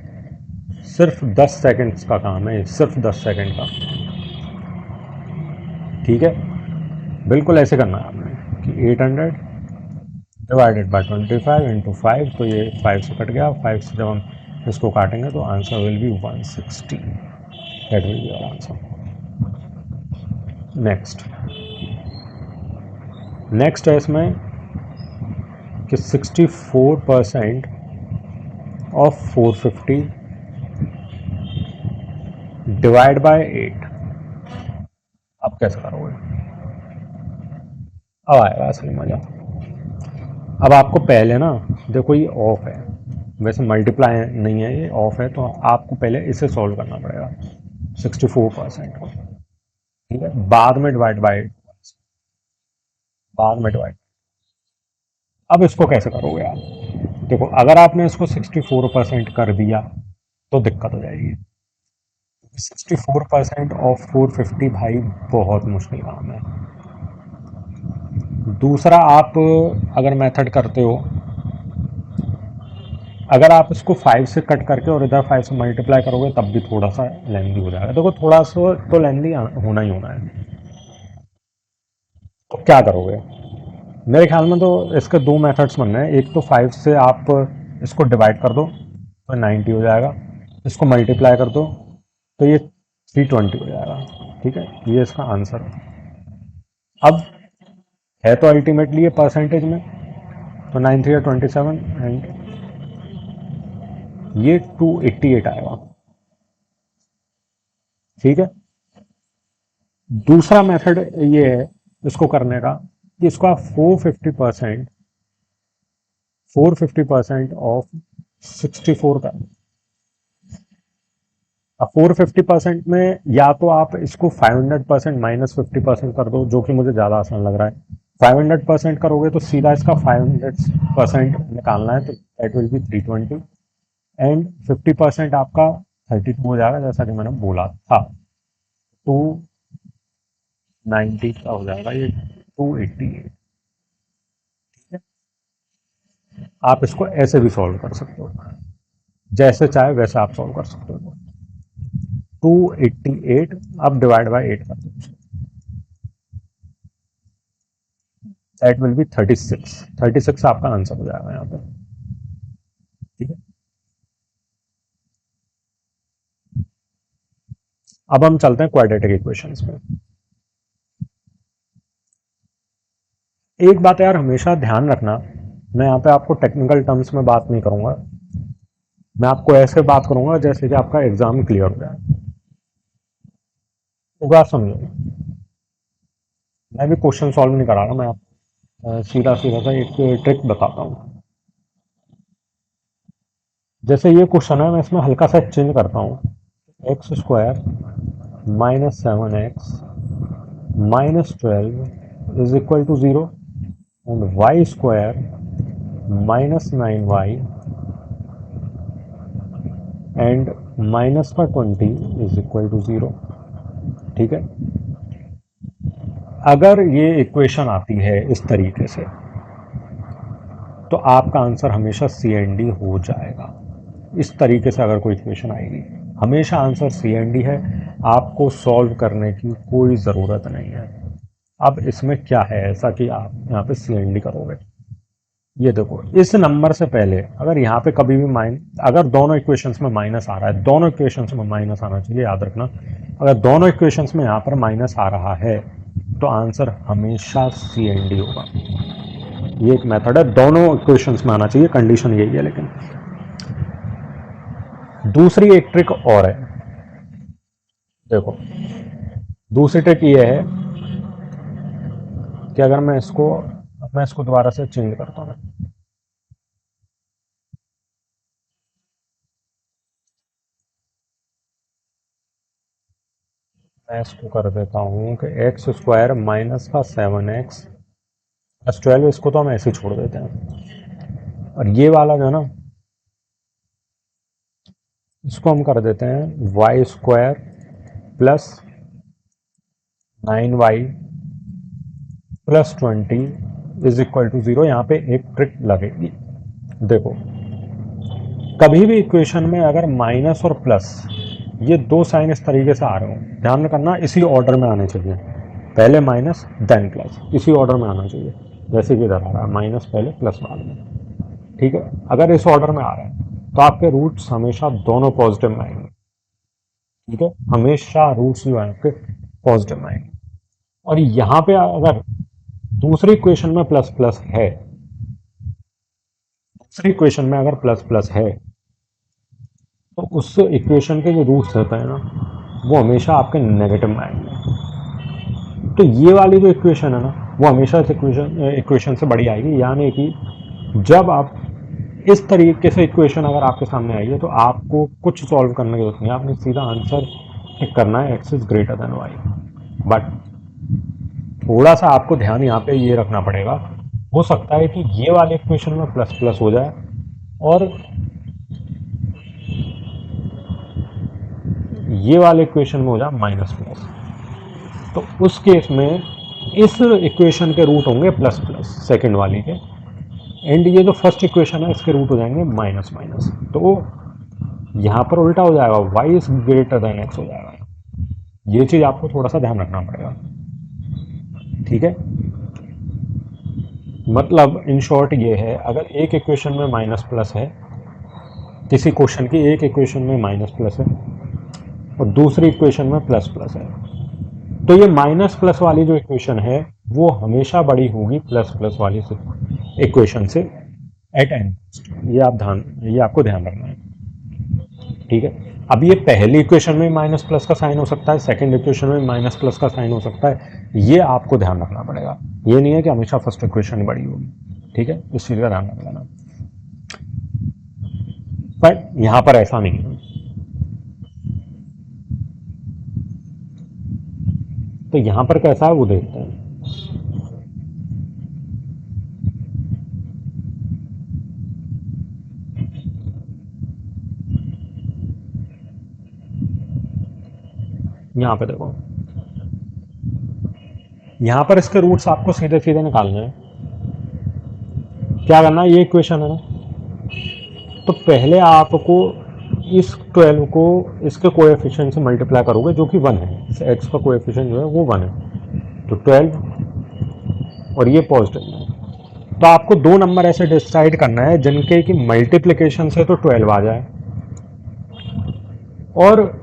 सिर्फ 10 सेकंड्स का काम है, सिर्फ 10 सेकंड का। ठीक है, बिल्कुल ऐसे करना है आपने कि 800 डिवाइडेड बाई 25 इंटू 5, तो ये 5 से कट गया। 5 से जब हम इसको काटेंगे तो answer will be 160, that will be our answer. Next है इसमें कि 64% ऑफ 450 डिवाइड बाय 8। अब कैसे करोगे, अब आएगा असली मजा। अब आपको पहले ना, देखो ये ऑफ है, वैसे मल्टीप्लाई नहीं है, ये ऑफ है, तो आपको पहले इसे सॉल्व करना पड़ेगा 64% को। ठीक है, बाद में डिवाइड बाय, बाद में डिवाइड। अब इसको कैसे करोगे आप, देखो अगर आपने इसको 64% कर दिया तो दिक्कत हो जाएगी। 64% ऑफ 450 भाई बहुत मुश्किल काम है। दूसरा, आप अगर मेथड करते हो, अगर आप इसको 5 से कट करके और इधर 5 से मल्टीप्लाई करोगे तब भी थोड़ा सा लेंदी हो जाएगा। देखो थोड़ा सा तो लेंदी होना ही होना है। तो क्या करोगे, मेरे ख्याल में तो इसके दो मेथड्स बनने हैं। एक तो 5 से आप इसको डिवाइड कर दो तो 90 हो जाएगा, इसको मल्टीप्लाई कर दो तो ये 320 हो जाएगा। ठीक है, ये इसका आंसर है। अब है तो अल्टीमेटली ये परसेंटेज में, तो 9 3 27 एंड ये 288 आएगा। ठीक है, दूसरा मेथड ये है इसको करने का कि इसको आप 450% ऑफ 64 का। अब 450% में या तो आप इसको 500% -50% कर दो, जो कि मुझे ज़्यादा आसान लग रहा है। 500% करोगे तो सीधा इसका 500% निकालना है, तो दैट विल बी 320 एंड 50% आपका 32 हो जाएगा, जैसा कि मैंने बोला था। 290 का हो जाएगा ये 288। ठीक है, आप इसको ऐसे भी सॉल्व कर सकते हो, जैसे चाहे वैसे आप सॉल्व कर सकते हो। 288 अब डिवाइड बाय 8 कर दो, दैट विल बी 36। 36 आपका आंसर हो जाएगा यहाँ पे। ठीक है, अब हम चलते हैं क्वाड्रेटिक इक्वेशंस में। एक बात यार हमेशा ध्यान रखना, मैं यहाँ पे आपको टेक्निकल टर्म्स में बात नहीं करूंगा, मैं आपको ऐसे बात करूंगा जैसे कि आपका एग्जाम क्लियर हो जाए। तो बात समझो, मैं भी क्वेश्चन सॉल्व नहीं करा रहा, मैं आप सीधा सीधा सा एक ट्रिक बताता हूँ। जैसे ये क्वेश्चन है, मैं इसमें हल्का सा चेंज करता हूँ। X square -7x -12 is equal to 0 and Y square -9y and -20 is equal to 0। ठीक है, अगर ये इक्वेशन आती है इस तरीके से तो आपका आंसर हमेशा सी एन डी हो जाएगा। इस तरीके से अगर कोई इक्वेशन आएगी, हमेशा आंसर सी एन डी है, आपको सॉल्व करने की कोई ज़रूरत नहीं है। अब इसमें क्या है ऐसा कि आप यहाँ पे सी एन डी करोगे। ये देखो, इस नंबर से पहले अगर यहाँ पे कभी भी अगर दोनों इक्वेशंस में माइनस आ रहा है, दोनों इक्वेशंस में माइनस आना चाहिए, याद रखना। अगर दोनों इक्वेशंस में यहाँ पर माइनस आ रहा है तो आंसर हमेशा सी एन डी होगा। ये एक मेथड है, दोनों इक्वेशंस में आना चाहिए, कंडीशन यही है। लेकिन दूसरी एक ट्रिक और है, देखो दूसरी ट्रिक ये है कि अगर मैं इसको दोबारा से चेंज करता हूँ, मैं इसको कर देता हूँ कि एक्स स्क्वायर माइनस का 7x + 12, इसको तो हम ऐसे ही छोड़ देते हैं। और ये वाला जो है ना, इसको हम कर देते हैं Y square +9y +20 is equal to 0। यहाँ पे एक ट्रिक लगेगी, देखो कभी भी इक्वेशन में अगर माइनस और प्लस ये दो साइन इस तरीके से आ रहे हो, ध्यान रखना इसी ऑर्डर में आने चाहिए, पहले माइनस देन प्लस, इसी ऑर्डर में आना चाहिए। जैसे कि इधर आ रहा है माइनस पहले प्लस बाद में। ठीक है, अगर इस ऑर्डर में आ रहा है तो आपके रूट्स हमेशा दोनों पॉजिटिव में आएंगे। ठीक है, हमेशा रूट्स जो है आपके पॉजिटिव में आएंगे। और यहाँ पे अगर दूसरी इक्वेशन में प्लस प्लस है, दूसरी इक्वेशन में अगर प्लस प्लस है तो उस इक्वेशन के जो रूट्स रहते हैं ना, वो हमेशा आपके नेगेटिव में आएंगे। तो ये वाली जो इक्वेशन है ना, वो हमेशा इस इक्वेशन से बड़ी आएगी। यानी कि जब आप इस तरीके से इक्वेशन अगर आपके सामने आई है तो आपको कुछ सॉल्व करने की जरूरत नहीं है, आपने सीधा आंसर टिक करना है, X is greater than Y. But थोड़ा सा आपको ध्यान यहाँ पे ये रखना पड़ेगा, हो सकता है कि ये वाले इक्वेशन में प्लस प्लस हो जाए और ये वाले इक्वेशन में हो जाए माइनस प्लस। तो उस केस में इस इक्वेशन के रूट होंगे प्लस प्लस, सेकंड वाली के, एंड ये जो फर्स्ट इक्वेशन है इसके रूट हो जाएंगे माइनस माइनस। तो यहाँ पर उल्टा हो जाएगा, Y is greater than X हो जाएगा। ये चीज़ आपको थोड़ा सा ध्यान रखना पड़ेगा। ठीक है, मतलब इन शॉर्ट ये है, अगर एक इक्वेशन में माइनस प्लस है, किसी क्वेश्चन की एक इक्वेशन में माइनस प्लस है और दूसरी इक्वेशन में प्लस प्लस है, तो ये माइनस प्लस वाली जो इक्वेशन है वो हमेशा बड़ी होगी प्लस प्लस वाली इक्वेशन से एट एन। ये आपको ध्यान रखना है। ठीक है, अब ये पहली इक्वेशन में माइनस प्लस का साइन हो सकता है, सेकंड इक्वेशन में माइनस प्लस का साइन हो सकता है, ये आपको ध्यान रखना पड़ेगा। ये नहीं है कि हमेशा फर्स्ट इक्वेशन बड़ी होगी। ठीक है, इस चीज़ का ध्यान रख लेना, पर यहां पर ऐसा नहीं है। तो यहां पर कैसा है वो देखते हैं। यहां पे देखो, यहाँ पर इसके रूट्स आपको सीधे सीधे निकालने हैं। क्या करना है, ये इक्वेशन है ना, तो पहले आपको इस 12 को इसके कोएफिशिएंट से मल्टीप्लाई करोगे जो कि 1 है, इस एक्स का कोएफिशिएंट जो है वो 1 है, तो 12 और ये पॉजिटिव है। तो आपको दो नंबर ऐसे डिसाइड करना है जिनके की मल्टीप्लिकेशन से तो 12 आ जाए और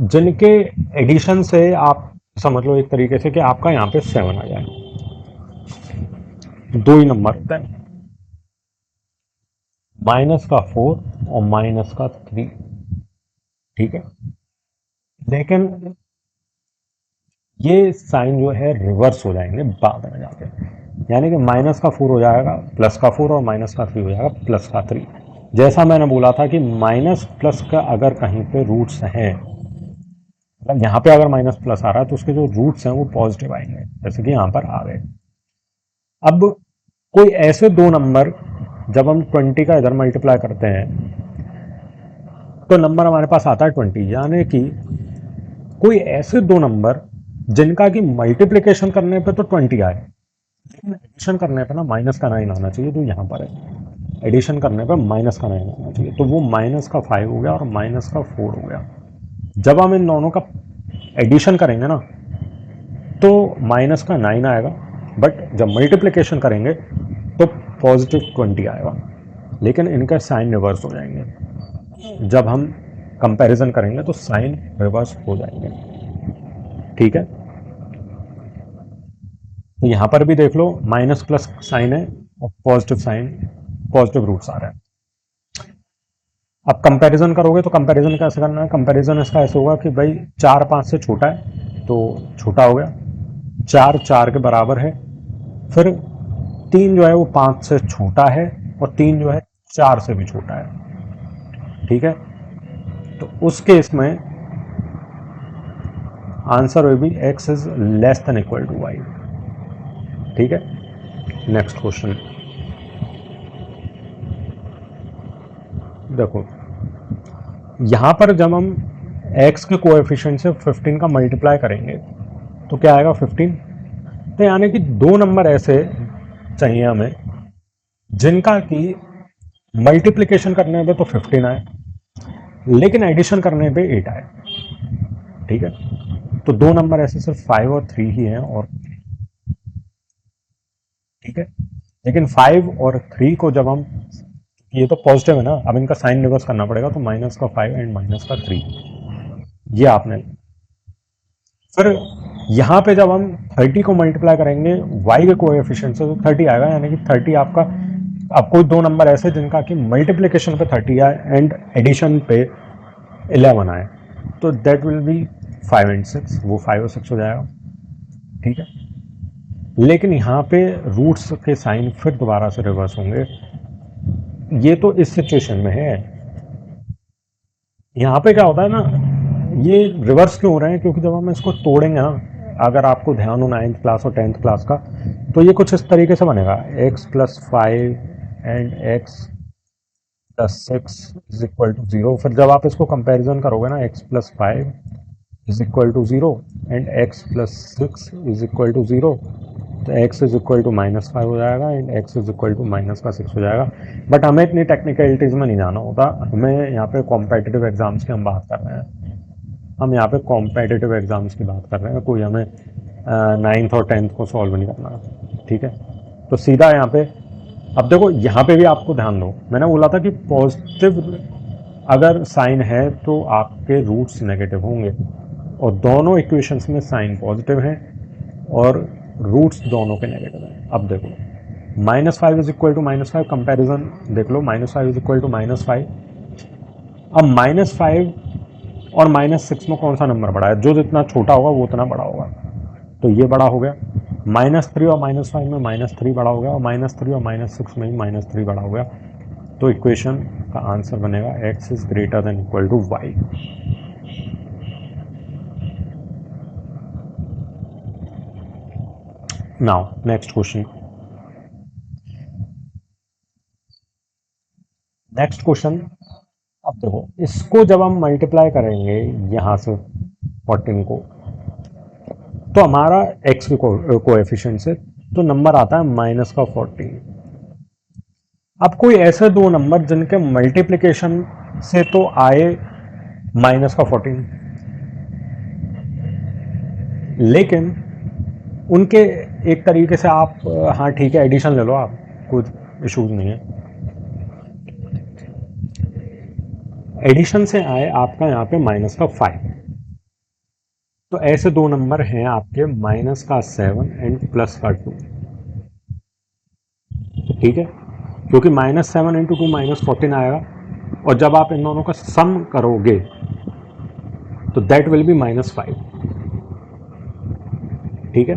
जिनके एडिशन से आप समझ लो एक तरीके से कि आपका यहाँ पे 7 आ जाए। दो ही नंबर होते हैं, माइनस का 4 और माइनस का 3, ठीक है। लेकिन ये साइन जो है रिवर्स हो जाएंगे बाद में जाके, यानी कि माइनस का 4 हो जाएगा प्लस का 4 और माइनस का 3 हो जाएगा प्लस का 3। जैसा मैंने बोला था कि माइनस प्लस का अगर कहीं पे रूट्स हैं, मतलब यहाँ पे अगर माइनस प्लस आ रहा है तो उसके जो रूट्स हैं वो पॉजिटिव आएंगे, जैसे कि यहाँ पर आ गए। अब कोई ऐसे दो नंबर, जब हम 20 का इधर मल्टीप्लाई करते हैं तो नंबर हमारे पास आता है 20, यानी कि कोई ऐसे दो नंबर जिनका कि मल्टीप्लिकेशन करने पे तो 20 आए, लेकिन एडिशन करने पे ना माइनस का 9 आना चाहिए, जो यहाँ पर है एडिशन करने पे माइनस का 9 आना चाहिए, तो वो माइनस का 5 हो गया और माइनस का 4 हो गया। जब हम इन दोनों का एडिशन करेंगे ना तो माइनस का 9 आएगा, बट जब मल्टीप्लिकेशन करेंगे तो पॉजिटिव 20 आएगा, लेकिन इनका साइन रिवर्स हो जाएंगे। जब हम कंपैरिजन करेंगे तो साइन रिवर्स हो जाएंगे, ठीक है। तो यहां पर भी देख लो माइनस प्लस साइन है और पॉजिटिव साइन, पॉजिटिव रूट्स आ रहे हैं। अब कंपैरिजन करोगे तो कंपैरिजन कैसे करना है, कंपैरिजन इसका ऐसे होगा कि भाई 4 5 से छोटा है तो छोटा हो गया, 4 4 के बराबर है, फिर 3 जो है वो 5 से छोटा है और 3 जो है 4 से भी छोटा है, ठीक है। तो उस केस में answer will be x is less than equal to y, ठीक है। नेक्स्ट क्वेश्चन देखो, यहां पर जब हम x के कोएफिशिएंट से 15 का मल्टीप्लाई करेंगे तो क्या आएगा 15, तो यानी कि दो नंबर ऐसे चाहिए हमें जिनका कि मल्टीप्लिकेशन करने पे तो 15 आए लेकिन एडिशन करने पे 8 आए, ठीक है। तो दो नंबर ऐसे सिर्फ 5 और 3 ही हैं, और ठीक है, लेकिन 5 और 3 को जब हम, ये तो पॉजिटिव है ना, अब इनका साइन रिवर्स करना पड़ेगा, तो माइनस का 5 एंड माइनस का 3, ये आपने। फिर यहाँ पे जब हम 30 को मल्टीप्लाई करेंगे y के कोएफिशिएंट से तो 30 आएगा, यानी कि 30 आपका, अब कोई दो नंबर ऐसे जिनका कि मल्टीप्लिकेशन पे 30 आए एंड एडिशन पे 11 आए, तो दैट विल बी 5 एंड 6, वो 5 और 6 हो जाएगा, ठीक है। लेकिन यहाँ पे रूट्स के साइन फिर दोबारा से रिवर्स होंगे, ये तो इस सिचुएशन में है। यहाँ पे क्या होता है ना, ये रिवर्स क्यों हो रहे हैं, क्योंकि जब हम इसको तोड़ेंगे ना, अगर आपको ध्यान हो 9th क्लास और 10th क्लास का, तो ये कुछ इस तरीके से बनेगा, x plus 5 and x plus 6 is equal to 0। फिर जब आप इसको कंपैरिजन करोगे ना, x plus 5 is equal to 0 and x plus 6 is equal to 0, तो x इज इक्वल टू -5 हो जाएगा and x is equal to -6 हो जाएगा। बट हमें इतनी टेक्निकलिटीज़ में नहीं जाना होता, हमें यहाँ पे कॉम्पिटिटिव एग्जाम्स की हम बात कर रहे हैं, हम यहाँ पे कॉम्पिटिटिव एग्जाम्स की बात कर रहे हैं, कोई हमें 9th और 10th को सॉल्व नहीं करना, ठीक है। तो सीधा यहाँ पे, अब देखो यहाँ पे भी आपको ध्यान दो, मैंने बोला था कि पॉजिटिव अगर साइन है तो आपके रूट्स नेगेटिव होंगे, और दोनों इक्वेशंस में साइन पॉजिटिव हैं और रूट्स दोनों के नेगेटिव हैं। अब देखो -5 इज इक्वल टू -5, कंपेरिजन देख लो, -5 इज इक्वल टू -5। अब -5 और -6 में कौन सा नंबर बड़ा है, जो जितना छोटा होगा वो उतना बड़ा होगा, तो ये बड़ा हो गया। -3 और -5 में -3 बड़ा हो गया, और -3 और -6 में ही -3 बड़ा हो गया, तो इक्वेशन का आंसर बनेगा x is greater than equal to y। Now next question, अब देखो इसको जब हम मल्टीप्लाई करेंगे यहाँ से 14 को, तो हमारा एक्स के कोएफिशिएंट से तो नंबर आता है -14। अब कोई ऐसे दो नंबर जिनके मल्टीप्लिकेशन से तो आए -14, लेकिन उनके एक तरीके से आप, हाँ ठीक है एडिशन ले लो आप, कुछ इश्यूज नहीं है, एडिशन से आए आपका यहाँ पे -5। तो ऐसे दो नंबर हैं आपके -7 एंड +2। ठीक है, क्योंकि -7 इंटू 2 -14 आएगा, और जब आप इन दोनों का सम करोगे तो दैट विल बी -5। ठीक है,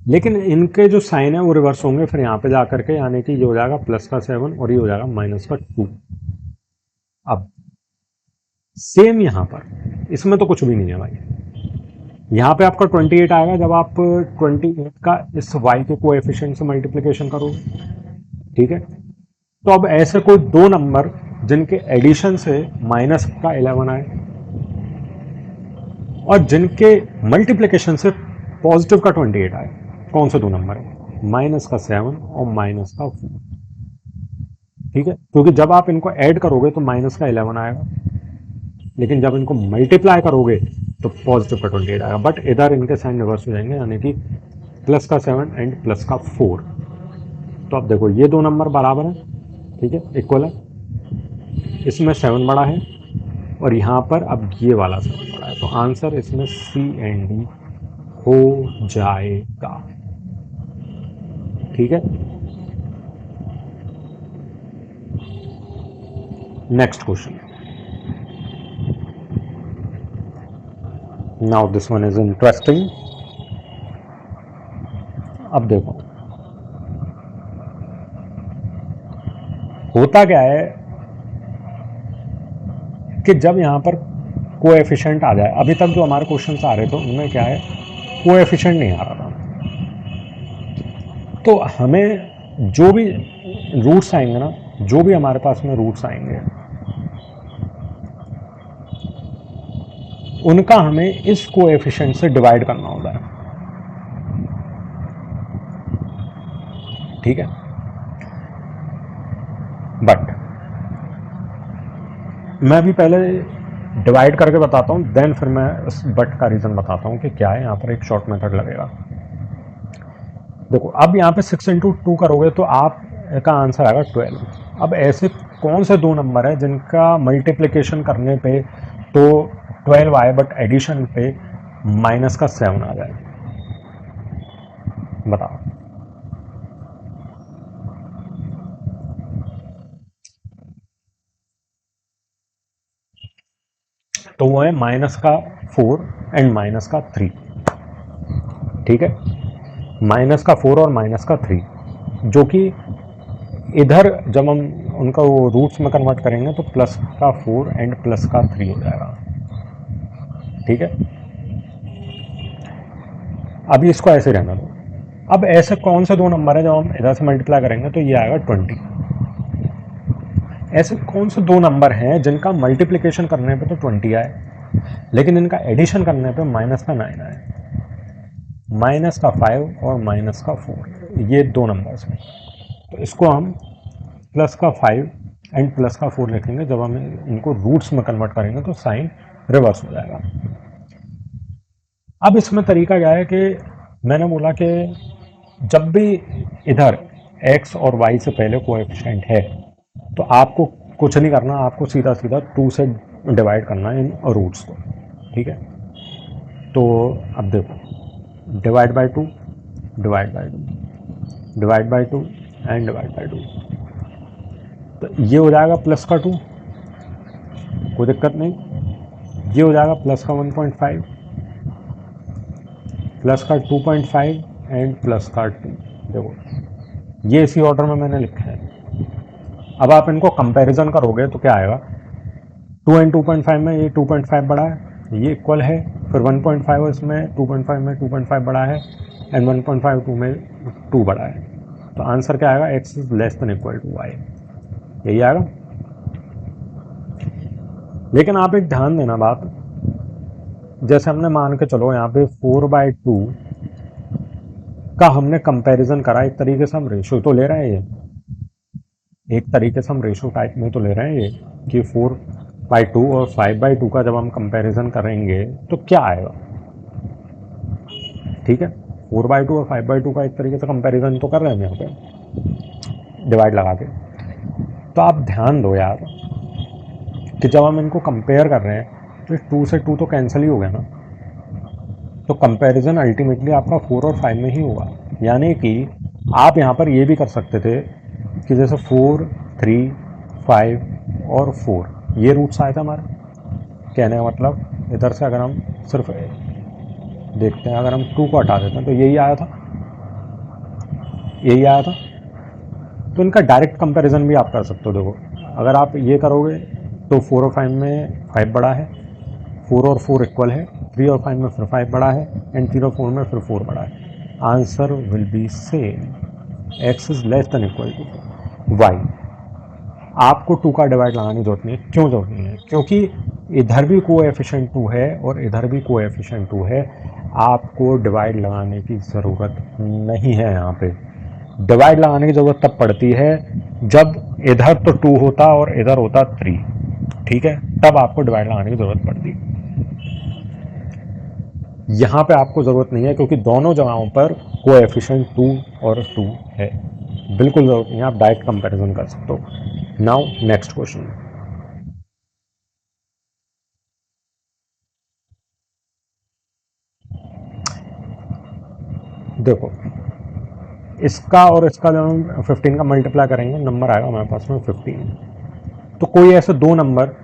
लेकिन इनके जो साइन है वो रिवर्स होंगे फिर यहाँ पे जा करके, यानी कि ये हो जाएगा +7 और ये हो जाएगा -2। अब सेम यहाँ पर इसमें तो कुछ भी नहीं है भाई, यहाँ पे आपका 28 आएगा जब आप 28 का इस y के कोएफिशिएंट से मल्टीप्लिकेशन करोगे। ठीक है, तो अब ऐसे कोई दो नंबर जिनके एडिशन से -11 आए और जिनके मल्टीप्लिकेशन से पॉजिटिव का 28 आए, कौन से दो नंबर है? -7 और -4। ठीक है, क्योंकि जब आप इनको ऐड करोगे तो -11 आएगा, लेकिन जब इनको मल्टीप्लाई करोगे तो पॉजिटिव का 28 आएगा, बट इधर इनके साइन रिवर्स हो जाएंगे, यानी कि +7 एंड +4। तो अब देखो ये दो नंबर बराबर हैं, ठीक है, इक्वल है, इसमें 7 बड़ा है और यहाँ पर अब ये वाला 7 बड़ा है, तो आंसर इसमें सी एंड डी हो जाएगा। ठीक है, next question, now this one is interesting. अब देखो होता क्या है कि जब यहां पर कोएफिशिएंट आ जाए, अभी तक जो हमारे क्वेश्चन आ रहे थे उनमें क्या है, कोएफिशिएंट नहीं आ रहा था, तो हमें जो भी रूट्स आएंगे ना, जो भी हमारे पास में रूट्स आएंगे उनका हमें इस कोएफिशिएंट से डिवाइड करना होता है। ठीक है, बट मैं भी पहले डिवाइड करके बताता हूं, देन फिर मैं इस बट का रीजन बताता हूं कि क्या है, यहां पर एक शॉर्ट मेथड लगेगा। देखो अब यहाँ पे 6 इंटू 2 करोगे तो आप का आंसर आएगा 12। अब ऐसे कौन से दो नंबर है जिनका मल्टीप्लिकेशन करने पे तो 12 आए बट एडिशन पे -7 आ जाए, बताओ। तो वो है -4 एंड -3। ठीक है, -4 और -3, जो कि इधर जब हम उनका वो रूट्स में कन्वर्ट करेंगे तो +4 एंड +3 हो जाएगा। ठीक है, अभी इसको ऐसे रहना दो। अब ऐसे कौन से दो नंबर है जब हम इधर से मल्टीप्लाई करेंगे तो ये आएगा 20। ऐसे कौन से दो नंबर हैं जिनका मल्टीप्लिकेशन करने पे तो 20 आए, लेकिन इनका एडिशन करने पे -9 आए, -5 और -4, ये दो नंबर्स हैं। तो इसको हम +5 एंड +4 लिखेंगे, जब हम इनको रूट्स में कन्वर्ट करेंगे तो साइन रिवर्स हो जाएगा। अब इसमें तरीका क्या है कि मैंने बोला कि जब भी इधर x और y से पहले कोएफिशिएंट है तो आपको कुछ नहीं करना, आपको सीधा सीधा 2 से डिवाइड करना है इन रूट्स को। ठीक है, तो अब देखो divide by 2, divide by 2, divide by 2 and divide by 2, तो ये हो जाएगा +2, कोई दिक्कत नहीं। ये हो जाएगा +1.5, +2.5 एंड +2। देखो ये इसी ऑर्डर में मैंने लिखा है। अब आप इनको कंपैरिजन करोगे तो क्या आएगा, 2 एंड 2.5 में ये 2.5 बड़ा है, ये इक्वल है, फिर 1.5 इसमें 2.5 में 2.5 बड़ा है एंड 1.5 2 में 2 बड़ा है। तो आंसर क्या आएगा, x is less than equal to y, यही आएगा। लेकिन आप एक ध्यान देना बात, जैसे हमने मान के चलो यहाँ पे 4/2 का हमने कंपैरिजन करा, एक तरीके से हम रेशो तो ले रहे हैं, ये एक तरीके से हम रेशो टाइप में तो ले रहे हैं ये कि 4/2 और 5/2 का जब हम कंपैरिजन करेंगे तो क्या आएगा। ठीक है, 4/2 और 5/2 का एक तरीके से कंपैरिजन तो कर रहे हैं यहाँ पे डिवाइड लगा के। तो आप ध्यान दो यार कि जब हम इनको कंपेयर कर रहे हैं तो 2 से 2 तो कैंसिल ही हो गया ना, तो कंपैरिजन अल्टीमेटली आपका 4 और 5 में ही होगा। यानी कि आप यहाँ पर ये भी कर सकते थे कि जैसे 4, 3, 5 और 4 ये रूट्स आए थे हमारे, कहने का मतलब इधर से अगर हम सिर्फ देखते हैं, अगर हम 2 को हटा देते हैं तो यही आया था, यही आया था। तो इनका डायरेक्ट कंपैरिजन भी आप कर सकते हो। देखो अगर आप ये करोगे तो 4 और 5 में 5 बड़ा है, 4 और 4 इक्वल है, 3 और 5 में फिर 5 बड़ा है, एंड 3 और 4 में फिर 4 बड़ा है। Answer will be same, x is less than equal to y। आपको 2 का डिवाइड लगाने की जरूरत नहीं है। क्यों जरूरत नहीं है? क्योंकि इधर भी कोएफिशिएंट 2 है और इधर भी कोएफिशिएंट 2 है, आपको डिवाइड लगाने की ज़रूरत नहीं है। यहाँ पे डिवाइड लगाने की ज़रूरत तब पड़ती है जब इधर तो 2 होता और इधर होता 3, ठीक है, तब आपको डिवाइड लगाने की ज़रूरत पड़ती है। यहाँ पे आपको ज़रूरत नहीं है क्योंकि दोनों जगहों पर कोएफिशिएंट 2 और 2 है, बिल्कुल ज़रूरत नहीं है, आप डायरेक्ट कंपैरिजन कर सकते हो। नाउ नेक्स्ट क्वेश्चन, देखो इसका और इसका जब हम 15 का मल्टीप्लाई करेंगे नंबर आएगा हमारे पास में 15। तो कोई ऐसे दो नंबर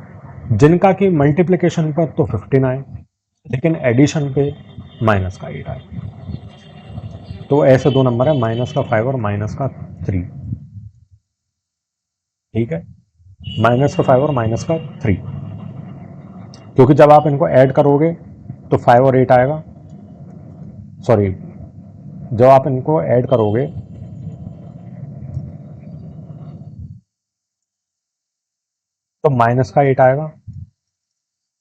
जिनका कि मल्टीप्लिकेशन पर तो 15 आए लेकिन एडिशन पे माइनस का 8 आए, तो ऐसे दो नंबर है माइनस का 5 और माइनस का 3। ठीक है, माइनस का 5 और माइनस का 3, क्योंकि जब आप इनको ऐड करोगे तो 5 और 8 आएगा, सॉरी जब आप इनको ऐड करोगे तो माइनस का 8 आएगा,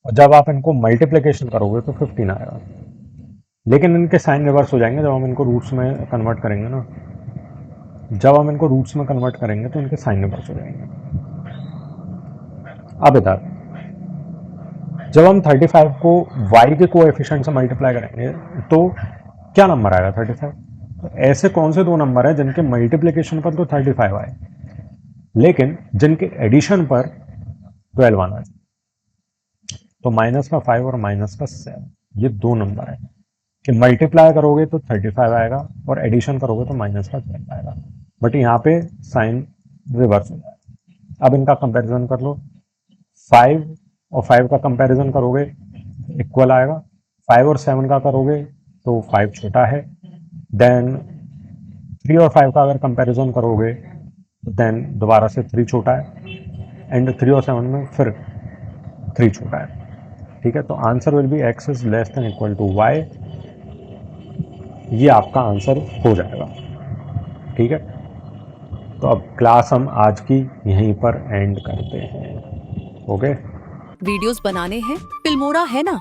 और जब आप इनको मल्टीप्लिकेशन करोगे तो 15 आएगा। लेकिन इनके साइन रिवर्स हो जाएंगे जब हम इनको रूट्स में कन्वर्ट करेंगे ना, जब हम इनको रूट्स में कन्वर्ट करेंगे तो इनके साइन रिवर्स हो जाएंगे। अब इधर जब हम 35 को y के कोएफिशिएंट से मल्टीप्लाई करेंगे तो क्या नंबर आएगा 35। तो ऐसे कौन से दो नंबर है जिनके मल्टीप्लिकेशन पर तो 35 आए लेकिन जिनके एडिशन पर 12 आना है। तो माइनस का 5 और माइनस का 7 ये दो नंबर है कि मल्टीप्लाई करोगे तो 35 आएगा और एडिशन करोगे तो माइनस का 12 आएगा, बट यहाँ पे साइन रिवर्स हो जाएगा। अब इनका कंपैरिजन कर लो, 5 और 5 का कंपैरिजन करोगे इक्वल आएगा, 5 और 7 का करोगे तो 5 छोटा है, देन 3 और 5 का अगर कंपैरिजन करोगे तो देन दोबारा से 3 छोटा है, एंड 3 और 7 में फिर 3 छोटा है। ठीक है, तो answer will be x is less than equal to y, ये आपका आंसर हो जाएगा। ठीक है, तो अब क्लास हम आज की यहीं पर एंड करते हैं। ओके, वीडियोस बनाने हैं फिल्मोरा है ना,